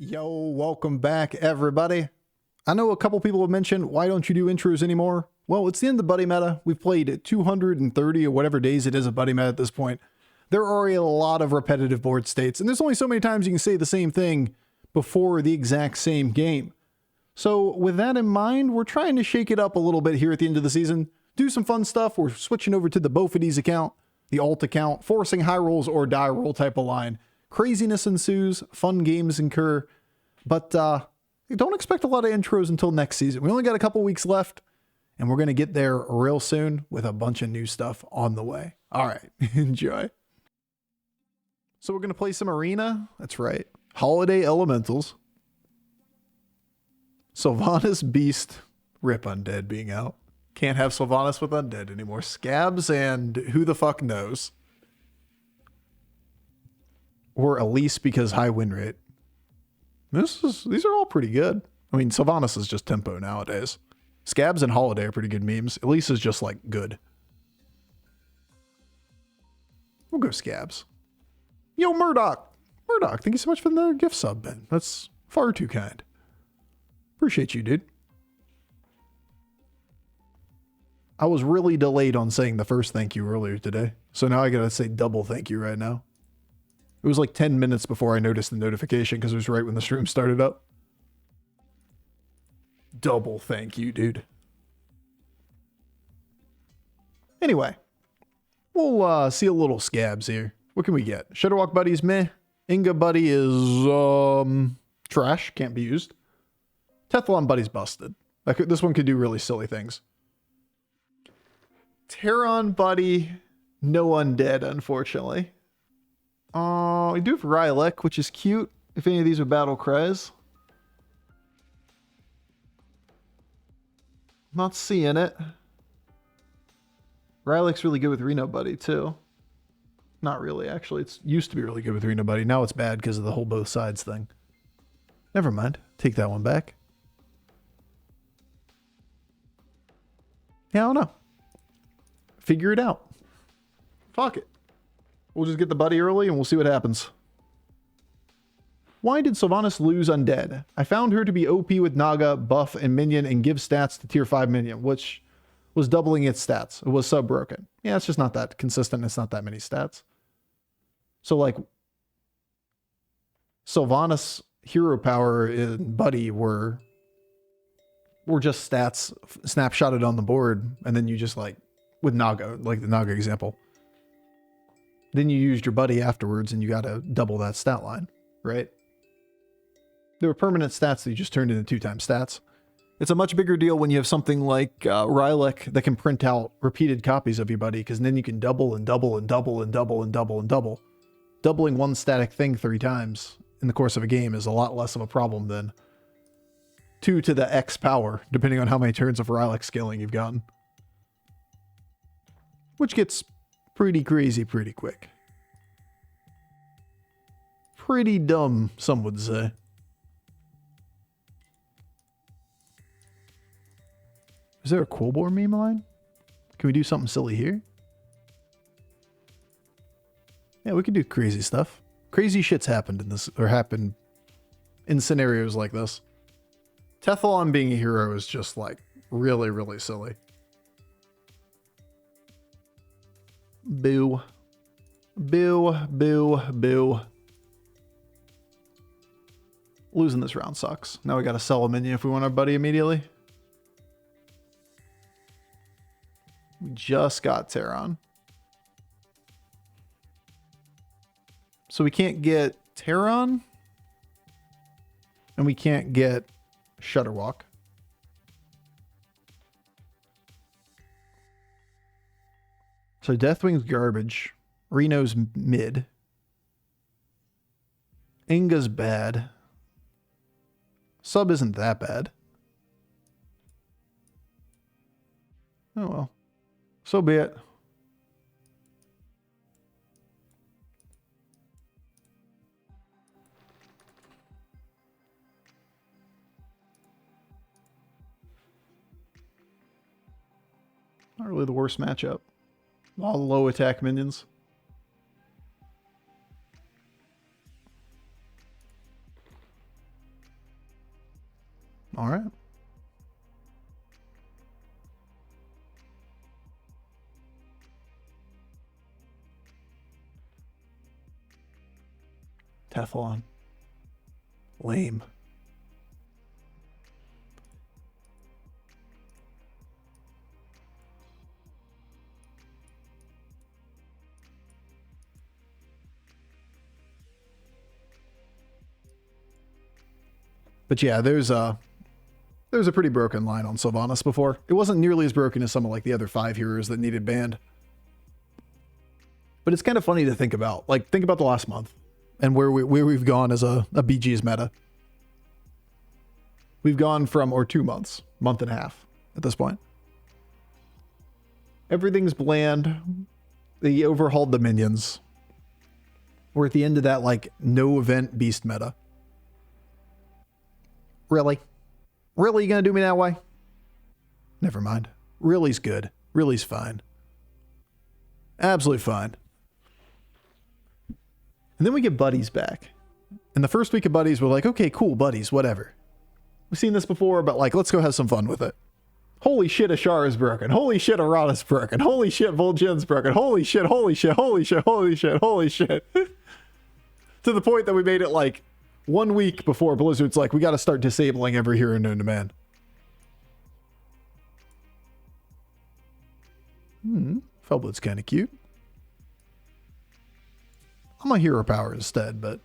Yo, welcome back, everybody. I know a couple people have mentioned, why don't you do intros anymore? Well, it's the end of the buddy meta. We've played 230 or whatever days it is of buddy meta at this point. There are already a lot of repetitive board states, and there's only so many times you can say the same thing before the exact same game. So with that in mind, we're trying to shake it up a little bit here at the end of the season. Do some fun stuff. We're switching over to the Bofur's account, the alt account, forcing high rolls or die roll type of line. Craziness ensues, fun games incur, but don't expect a lot of intros until next season. We only got a couple weeks left, and we're going to get there real soon with a bunch of new stuff on the way. All right, enjoy. So we're going to play some Arena. That's right. Holiday Elementals. Sylvanas Beast. Rip Undead being out. Can't have Sylvanas with Undead anymore. Scabs and who the fuck knows. Or Elise because high win rate. These are all pretty good. I mean, Sylvanas is just tempo nowadays. Scabs and Holiday are pretty good memes. Elise is just like good. We'll go Scabs. Yo, Murdoch. Murdoch, thank you so much for the gift sub, man. That's far too kind. Appreciate you, dude. I was really delayed on saying the first thank you earlier today. So now I gotta say double thank you right now. It was like 10 minutes before I noticed the notification because it was right when the stream started up. Double thank you, dude. Anyway, we'll see a little Scabs here. What can we get? Shudderwalk Buddy's meh. Inga Buddy is trash, can't be used. Teflon Buddy's busted. This one could do really silly things. Terran Buddy, no undead, unfortunately. We do have Rylek, which is cute. If any of these are battle cries. Not seeing it. Rylek's really good with Reno Buddy, too. Not really, actually. It used to be really good with Reno Buddy. Now it's bad because of the whole both sides thing. Never mind. Take that one back. Yeah, I don't know. Figure it out. Fuck it. We'll just get the buddy early and we'll see what happens. Why did Sylvanas lose Undead? I found her to be OP with Naga, buff, and minion and give stats to tier 5 minion, which was doubling its stats. It was sub-broken. Yeah, it's just not that consistent. It's not that many stats. So, like, Sylvanas' hero power and buddy were just stats snapshotted on the board, and then you just, like, with Naga, like the Naga example. Then you used your buddy afterwards and you got to double that stat line, right? There were permanent stats that you just turned into 2x stats. It's a much bigger deal when you have something like Rylek that can print out repeated copies of your buddy, because then you can double and double and double and double and double and double. Doubling one static thing 3 times in the course of a game is a lot less of a problem than 2 to the X power, depending on how many turns of Rylek scaling you've gotten. Which gets pretty crazy pretty quick. Pretty dumb, some would say. Is there a Coolbore meme line? Can we do something silly here? Yeah, we could do crazy stuff. Crazy shit's happened in this, or happened in scenarios like this. Teflon being a hero is just like really, really silly. Boo. Boo, boo, boo. Losing this round sucks. Now we gotta sell a minion if we want our buddy immediately. We just got Terran. So we can't get Terran. And we can't get Shudderwalk. So Deathwing's garbage. Reno's mid. Inga's bad. Sub isn't that bad. Oh well. So be it. Not really the worst matchup. All low attack minions. All right. Teflon. Lame. But yeah, there's a pretty broken line on Sylvanas before. It wasn't nearly as broken as some of like the other 5 heroes that needed banned. But it's kind of funny to think about. Like, think about the last month and where we've gone as a BG's meta. We've gone from, or 2 months, month and a half at this point. Everything's bland. They overhauled the minions. We're at the end of that, like, no event beast meta. Really? Really, you gonna do me that way? Never mind. Really's good. Really's fine. Absolutely fine. And then we get buddies back. And the first week of buddies, we're like, okay, cool, buddies, whatever. We've seen this before, but like, let's go have some fun with it. Holy shit, Ashar is broken. Holy shit, Arata's broken. Holy shit, Vol'jin's broken. Holy shit, holy shit, holy shit, holy shit, holy shit. To the point that we made it like 1 week before Blizzard's like, we got to start disabling every hero known to man. Felblood's kind of cute. I'm a hero power instead, but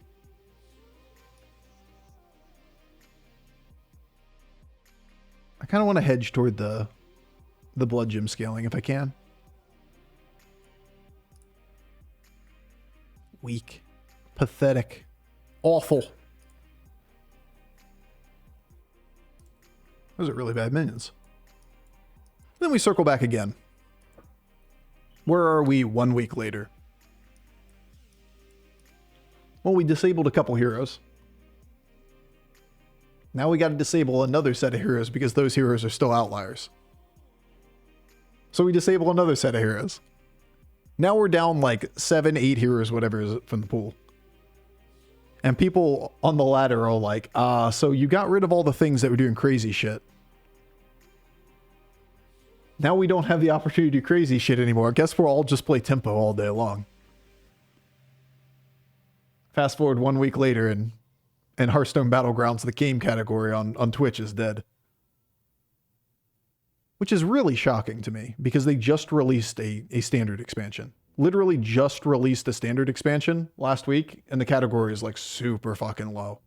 I kind of want to hedge toward the blood gem scaling if I can. Weak. Pathetic. Awful. Those are really bad minions. Then we circle back again. Where are we 1 week later? Well, we disabled a couple heroes. Now we got to disable another set of heroes because those heroes are still outliers. So we disable another set of heroes. Now we're down like 7, 8 heroes, whatever is from the pool. And people on the ladder are like, so you got rid of all the things that were doing crazy shit. Now we don't have the opportunity to do crazy shit anymore. I guess we'll all just play tempo all day long. Fast forward 1 week later and Hearthstone Battlegrounds, the game category on Twitch, is dead. Which is really shocking to me because they just released a standard expansion. Literally just released a standard expansion last week and the category is like super fucking low.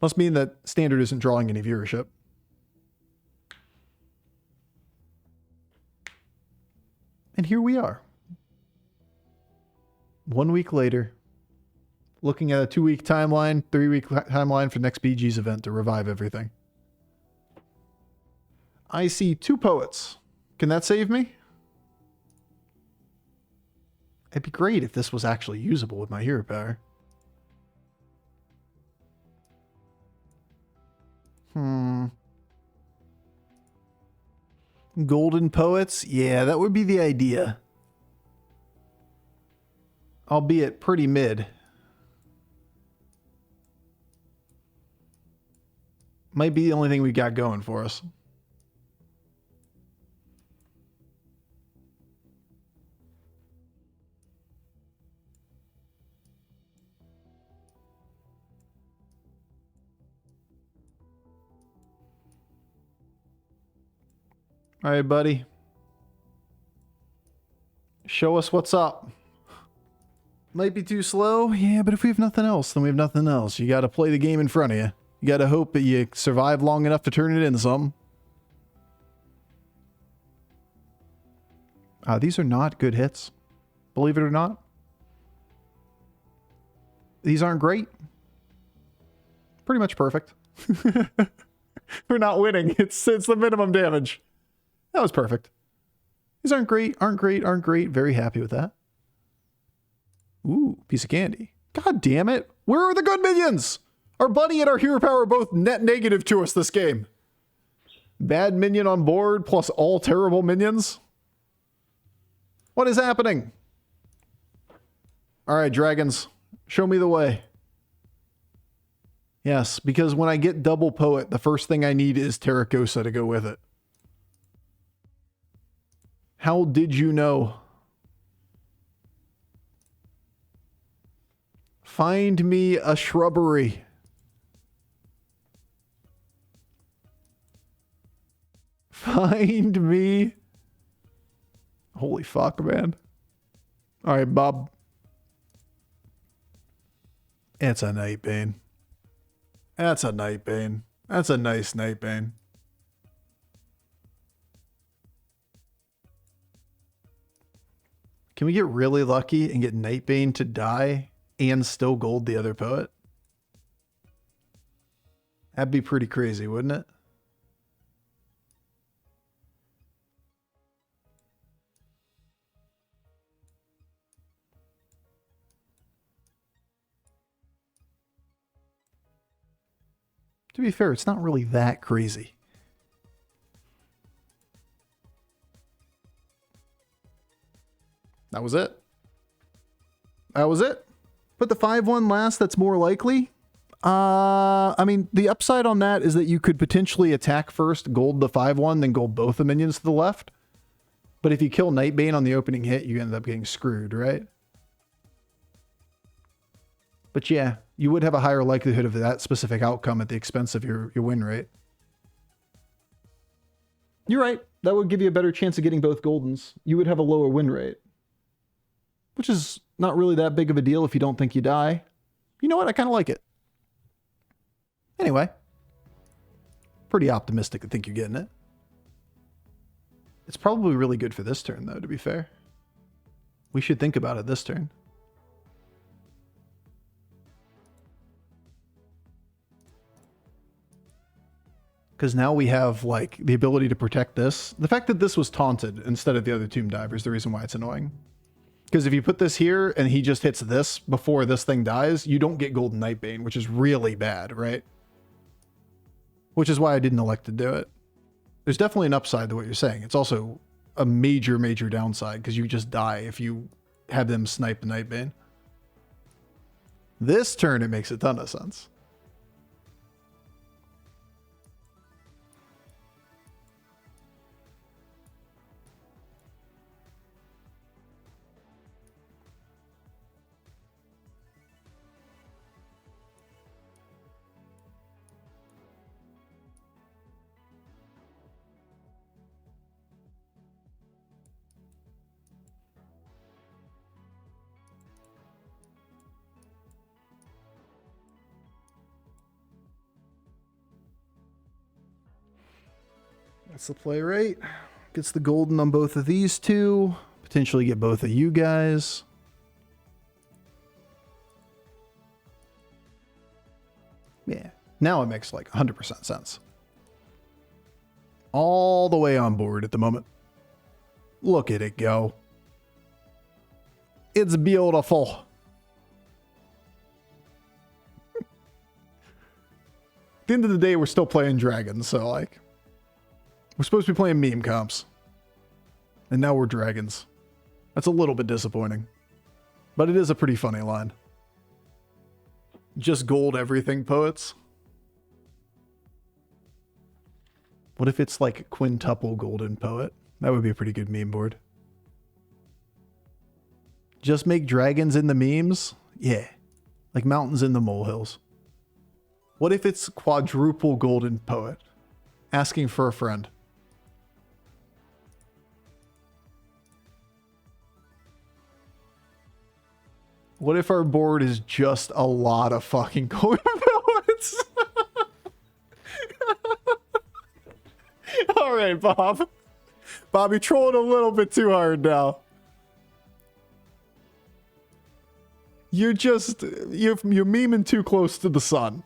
Must mean that standard isn't drawing any viewership. And here we are. 1 week later, looking at a 2-week timeline, 3-week timeline for next BG's event to revive everything. I see 2 poets. Can that save me? It'd be great if this was actually usable with my hero power. Golden poets? Yeah, that would be the idea. Albeit pretty mid. Might be the only thing we got going for us. All right, buddy. Show us what's up. Might be too slow. Yeah, but if we have nothing else, then we have nothing else. You got to play the game in front of you. You got to hope that you survive long enough to turn it into something. These are not good hits. Believe it or not. These aren't great. Pretty much perfect. We're not winning. It's the minimum damage. That was perfect. These aren't great, aren't great, aren't great. Very happy with that. Ooh, piece of candy. God damn it. Where are the good minions? Our buddy and our hero power are both net negative to us this game. Bad minion on board plus all terrible minions. What is happening? All right, dragons. Show me the way. Yes, because when I get double poet, the first thing I need is Terracosa to go with it. How did you know? Find me a shrubbery. Find me. Holy fuck, man. All right, Bob. It's a Nightbane. That's a Nightbane. That's a nice Nightbane. Can we get really lucky and get Nightbane to die and still gold the other poet? That'd be pretty crazy, wouldn't it? To be fair, it's not really that crazy. That was it. That was it. Put the 5-1 last, that's more likely. I mean, the upside on that is that you could potentially attack first, gold the 5-1, then gold both the minions to the left. But if you kill Nightbane on the opening hit, you end up getting screwed, right? But yeah, you would have a higher likelihood of that specific outcome at the expense of your win rate. You're right. That would give you a better chance of getting both Goldens. You would have a lower win rate. Which is not really that big of a deal if you don't think you die. You know what? I kind of like it. Anyway. Pretty optimistic to think you're getting it. It's probably really good for this turn, though, to be fair. We should think about it this turn. Because now we have, like, the ability to protect this. The fact that this was taunted instead of the other Tomb Diver is the reason why it's annoying. Because if you put this here and he just hits this before this thing dies, you don't get Golden Nightbane, which is really bad, right? Which is why I didn't elect to do it. There's definitely an upside to what you're saying. It's also a major, major downside because you just die if you have them snipe the Nightbane. This turn, it makes a ton of sense. That's the play rate. Gets the golden on both of these two. Potentially get both of you guys. Yeah. Now it makes like 100% sense. All the way on board at the moment. Look at it go. It's beautiful. At the end of the day, we're still playing dragons, so like... We're supposed to be playing meme comps. And now we're dragons. That's a little bit disappointing. But it is a pretty funny line. Just gold everything, poets. What if it's like quintuple golden poet? That would be a pretty good meme board. Just make dragons in the memes? Yeah. Like mountains in the molehills. What if it's quadruple golden poet? Asking for a friend. What if our board is just a lot of fucking golden poets? All right, Bob. Bob, you're trolling a little bit too hard now. You're memeing too close to the sun.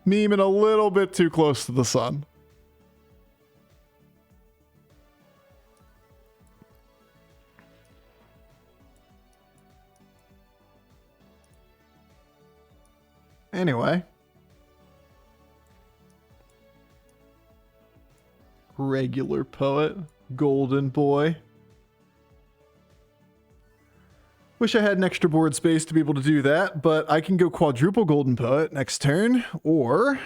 Memeing a little bit too close to the sun. Anyway. Regular poet. Golden boy. Wish I had an extra board space to be able to do that, but I can go quadruple Golden Poet next turn, or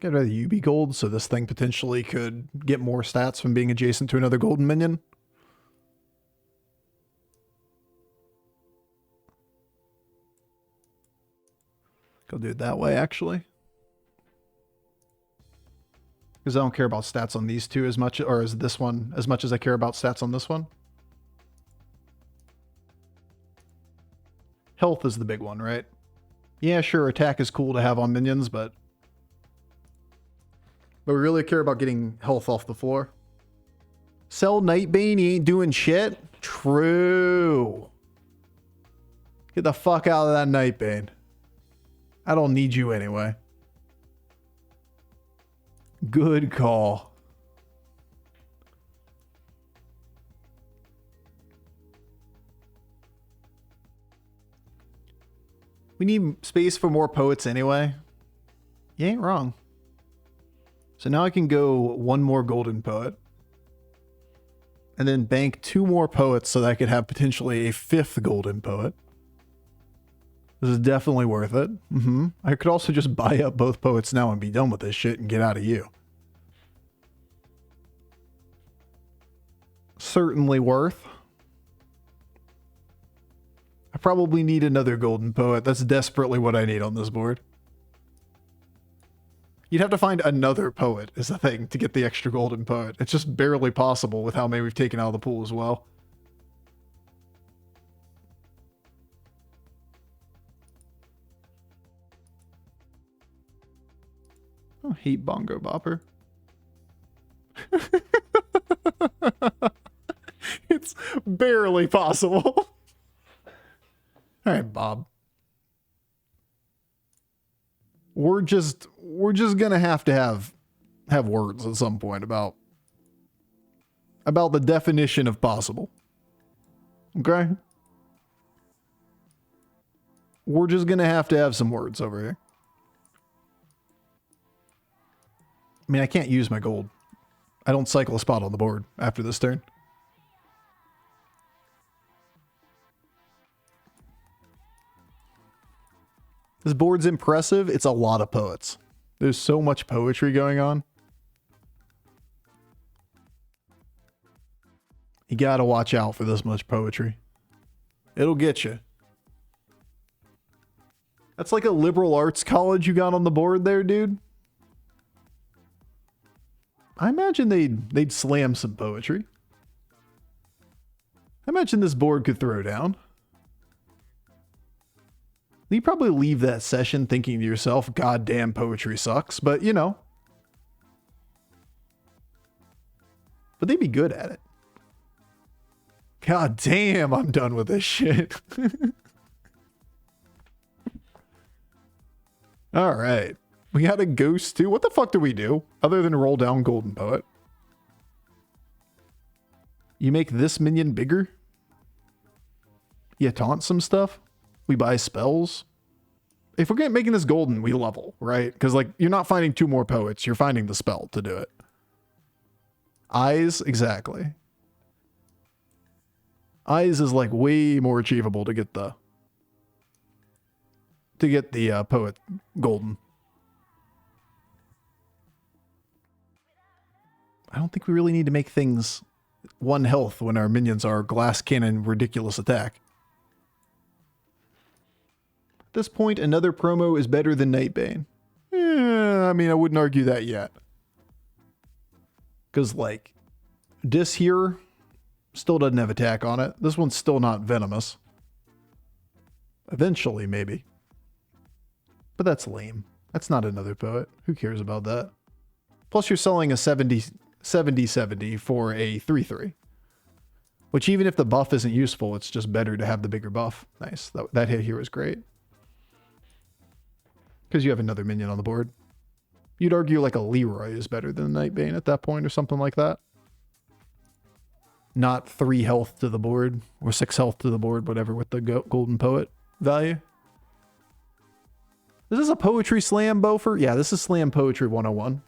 I'd rather you be gold, so this thing potentially could get more stats from being adjacent to another golden minion. Go do it that way, actually. Because I don't care about stats on these two as much, or as this one, as much as I care about stats on this one. Health is the big one, right? Yeah, sure, attack is cool to have on minions, but we really care about getting health off the floor. Sell Nightbane, he ain't doing shit? True. Get the fuck out of that Nightbane. I don't need you anyway. Good call. We need space for more poets anyway. You ain't wrong. So now I can go one more golden poet. And then bank 2 more poets so that I could have potentially a 5th golden poet. This is definitely worth it. I could also just buy up both poets now and be done with this shit and get out of you. Certainly worth. I probably need another golden poet. That's desperately what I need on this board. You'd have to find another poet is the thing to get the extra golden poet. It's just barely possible with how many we've taken out of the pool as well. I hate Bongo Bopper. It's barely possible. All right, Bob. We're just gonna have to have words at some point about the definition of possible. Okay? We're just gonna have to have some words over here. I mean, I can't use my gold. I don't cycle a spot on the board after this turn. This board's impressive. It's a lot of poets. There's so much poetry going on. You gotta watch out for this much poetry. It'll get you. That's like a liberal arts college you got on the board there, dude. I imagine they'd slam some poetry. I imagine this board could throw down. You probably leave that session thinking to yourself, God damn, poetry sucks, but you know. But they'd be good at it. God damn, I'm done with this shit. All right. We had a ghost too. What the fuck do we do other than roll down Golden Poet? You make this minion bigger? You taunt some stuff? We buy spells? If we're making this golden, we level, right? Because like you're not finding 2 more poets, you're finding the spell to do it. Eyes, exactly. Eyes is like way more achievable to get the poet golden. I don't think we really need to make things 1 health when our minions are glass cannon ridiculous attack. At this point, another promo is better than Nightbane. I mean, I wouldn't argue that yet. Because, like, this here still doesn't have attack on it. This one's still not venomous. Eventually, maybe. But that's lame. That's not another poet. Who cares about that? Plus, you're selling a 70/70 for a 3/3. Which, even if the buff isn't useful, it's just better to have the bigger buff. Nice. That hit here was great. Because you have another minion on the board. You'd argue like a Leroy is better than Nightbane at that point or something like that. Not 3 health to the board or 6 health to the board, whatever, with the Golden Poet value. Is this a Poetry Slam, Bofur? Yeah, this is Slam Poetry 101.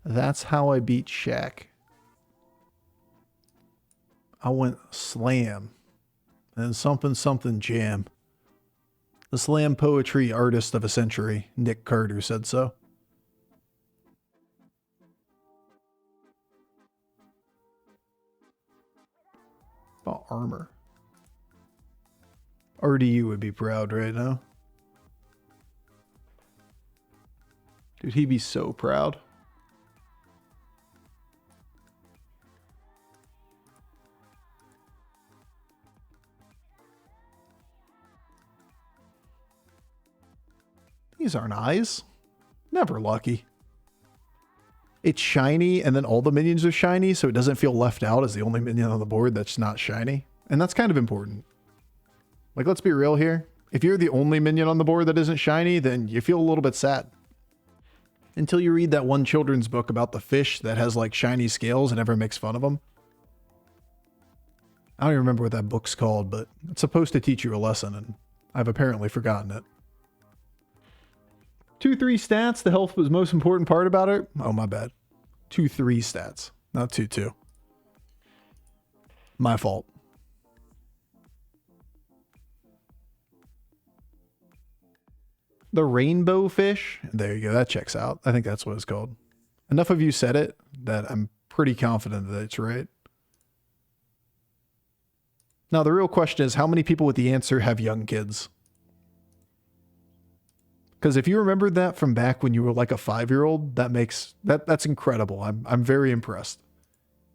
That's how I beat Shaq. I went slam. And something something jam. The slam poetry artist of a century, Nick Carter, said so. About armor. RDU would be proud right now. Dude, he'd be so proud. These aren't eyes. Never lucky. It's shiny, and then all the minions are shiny, so it doesn't feel left out as the only minion on the board that's not shiny. And that's kind of important. Like, let's be real here. If you're the only minion on the board that isn't shiny, then you feel a little bit sad. Until you read that one children's book about the fish that has, like, shiny scales and everyone makes fun of them. I don't even remember what that book's called, but it's supposed to teach you a lesson, and I've apparently forgotten it. 2-3 stats, the health was the most important part about it. Oh, my bad. 2-3 stats, not 2-2. My fault. The rainbow fish. There you go. That checks out. I think that's what it's called. Enough of you said it that I'm pretty confident that it's right. Now, the real question is, how many people with the answer have young kids? Because if you remembered that from back when you were like a 5-year-old, that's incredible. I'm very impressed.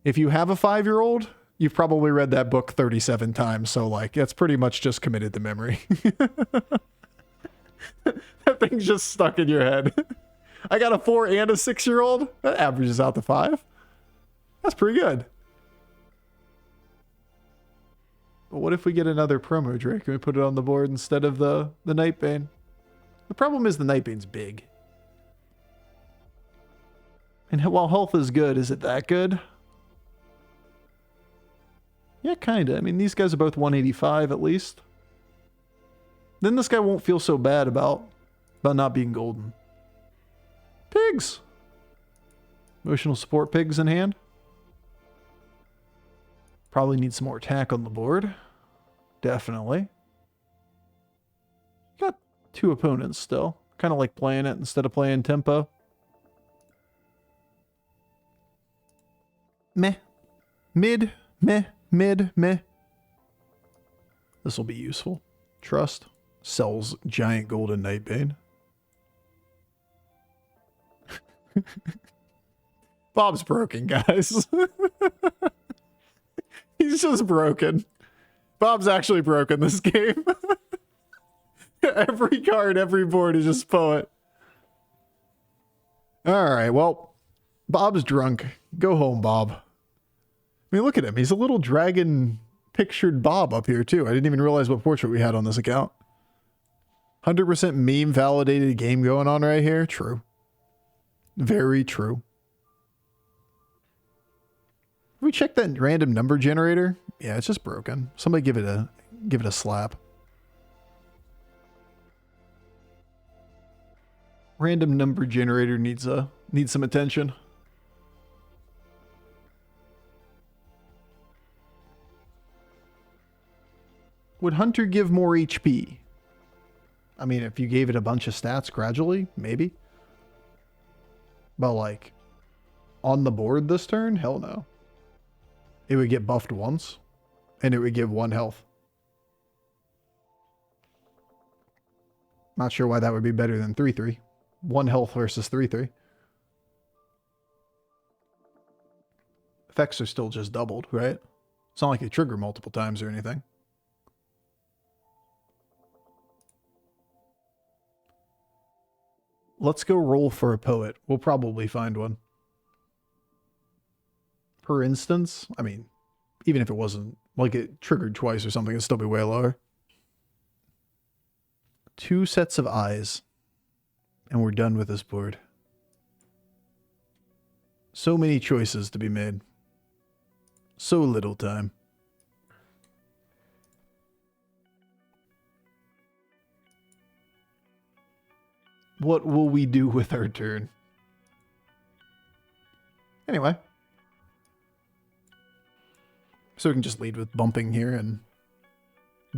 If you have a 5-year-old, you've probably read that book 37 times. So like, it's pretty much just committed to memory. That thing's just stuck in your head. I got a 4 and a 6-year-old. That averages out to 5. That's pretty good. But what if we get another promo Drake and we put it on the board instead of the Nightbane? The problem is the Nightbane's big. And while health is good, is it that good? Yeah, kinda. I mean, these guys are both 185 at least. Then this guy won't feel so bad about not being golden. Pigs! Emotional support pigs in hand. Probably need some more attack on the board. Definitely. Got 2 opponents still. Kind of like playing it instead of playing tempo. Meh. Mid. Meh. Mid. Meh. This will be useful. Trust. Sells giant golden Nightbane. Bob's broken, guys. He's just broken. Bob's actually broken this game. Every card, every board is just poet. Alright, well, Bob's drunk. Go home, Bob. I mean, look at him. He's a little dragon pictured Bob up here, too. I didn't even realize what portrait we had on this account. 100% meme validated game going on right here. True. Very true. Have we checked that random number generator? Yeah, it's just broken. Somebody give it a slap. Random number generator needs some attention. Would Hunter give more HP? I mean, if you gave it a bunch of stats gradually, maybe. But like, on the board this turn? Hell no. It would get buffed once, and it would give 1 health. Not sure why that would be better than 3-3. 1 health versus 3-3. Effects are still just doubled, right? It's not like they trigger multiple times or anything. Let's go roll for a poet. We'll probably find one. Per instance, I mean, even if it wasn't, like it triggered twice or something, it'd still be way lower. 2 sets of eyes. And we're done with this board. So many choices to be made. So little time. What will we do with our turn? Anyway. So we can just lead with bumping here and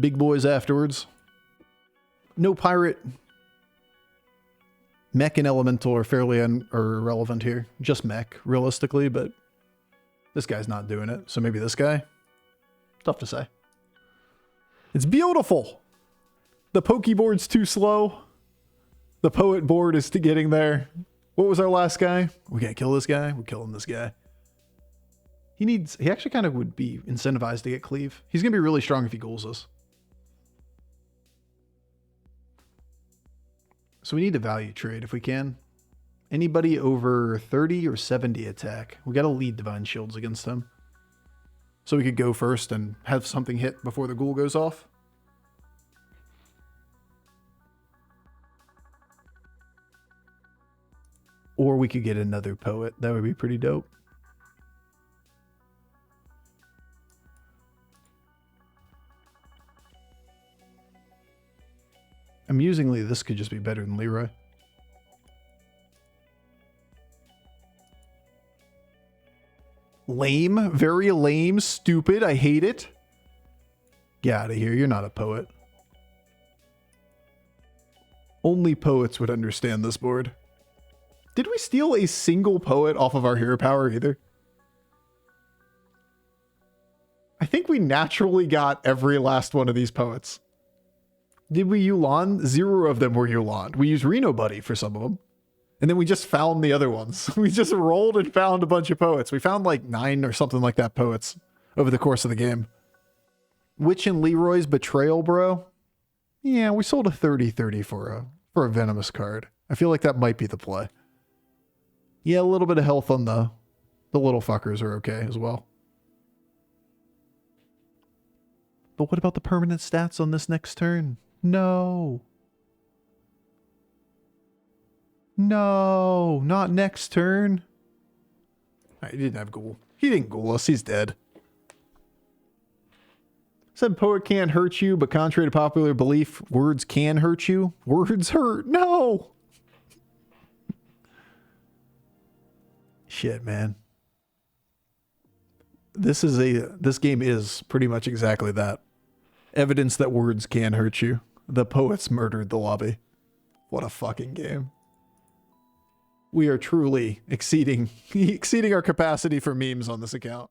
big boys afterwards. No pirate. Mech and elemental are fairly irrelevant here. Just mech, realistically, but this guy's not doing it. So maybe this guy? Tough to say. It's beautiful! The Pokeboard's too slow. The Poet board is getting there. What was our last guy? We can't kill this guy. We're killing this guy. He actually kind of would be incentivized to get cleave. He's going to be really strong if he ghouls us. So we need to value trade if we can. Anybody over 30 or 70 attack. We got to lead Divine Shields against him. So we could go first and have something hit before the ghoul goes off. Or we could get another poet. That would be pretty dope. Amusingly, this could just be better than Leroy. Lame. Very lame. Stupid. I hate it. Get out of here. You're not a poet. Only poets would understand this board. Did we steal a single poet off of our hero power either? I think we naturally got every last one of these poets. Did we Yulan? 0 of them were Yulan. We used Reno Buddy for some of them. And then we just found the other ones. We just rolled and found a bunch of poets. We found like 9 or something like that poets over the course of the game. Witch and Leroy's Betrayal, bro? Yeah, we sold a 30-30 for a Venomous card. I feel like that might be the play. Yeah, a little bit of health on the little fuckers are okay as well. But what about the permanent stats on this next turn? No. No, not next turn. Right, he didn't have ghoul. He didn't ghoul us. He's dead. Said poet can't hurt you, but contrary to popular belief, words can hurt you. Words hurt. No. Shit, man. This game is pretty much exactly that. Evidence that words can hurt you. The poets murdered the lobby. What a fucking game. We are truly exceeding our capacity for memes on this account.